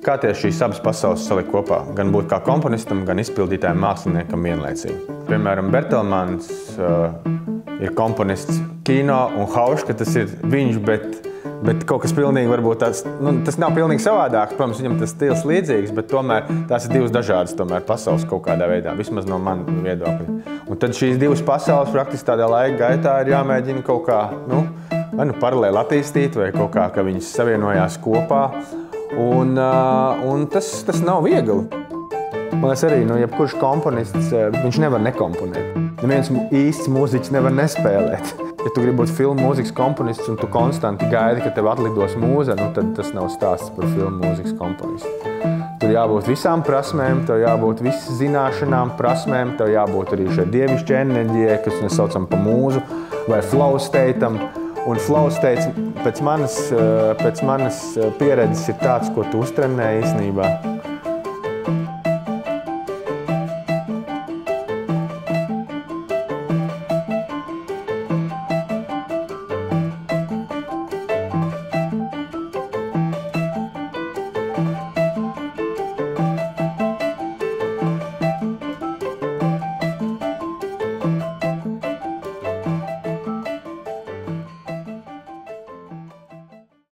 kā tieši šīs abas pasaules salikt kopā. Gan būt kā komponistam, gan izpildītājiem māksliniekam vienlaicīgi. Piemēram, Bertelmans ir komponists kino un Hauška, tas ir viņš, bet kaut kas pilnīgi varbūt tas nav pilnīgi savādāks. Protams, viņam tas stils līdzīgs, bet tomēr tās ir divas dažādas pasaules kaut kādā veidā, vismaz no mana viedokļa. Un tad šīs divas pasaules praktiski tādā laika gaitā ir jāmēģina kaut kā, vai paralēli attīstīt, vai kaut kā, ka viņas savienojās kopā. Un tas nav viegli. Man liekas arī, jebkurš komponists, viņš nevar nekomponēt. Neviens īsts mūziķis nevar nespēlēt. Ja tu gribi būt filmu mūzikas komponists un tu konstanti gaidi, ka tev atlidos mūza, tad tas nav stāsts par filmu mūzikas komponistu. Tur jābūt visām prasmēm, tev jābūt visas zināšanām, prasmēm, tev jābūt arī šai dievišķai enerģijai, kas mēs saucam pa mūzu, vai flow state'am. Un flow state pēc manas pieredzes ir tāds, ko tu uztrenē īstenībā.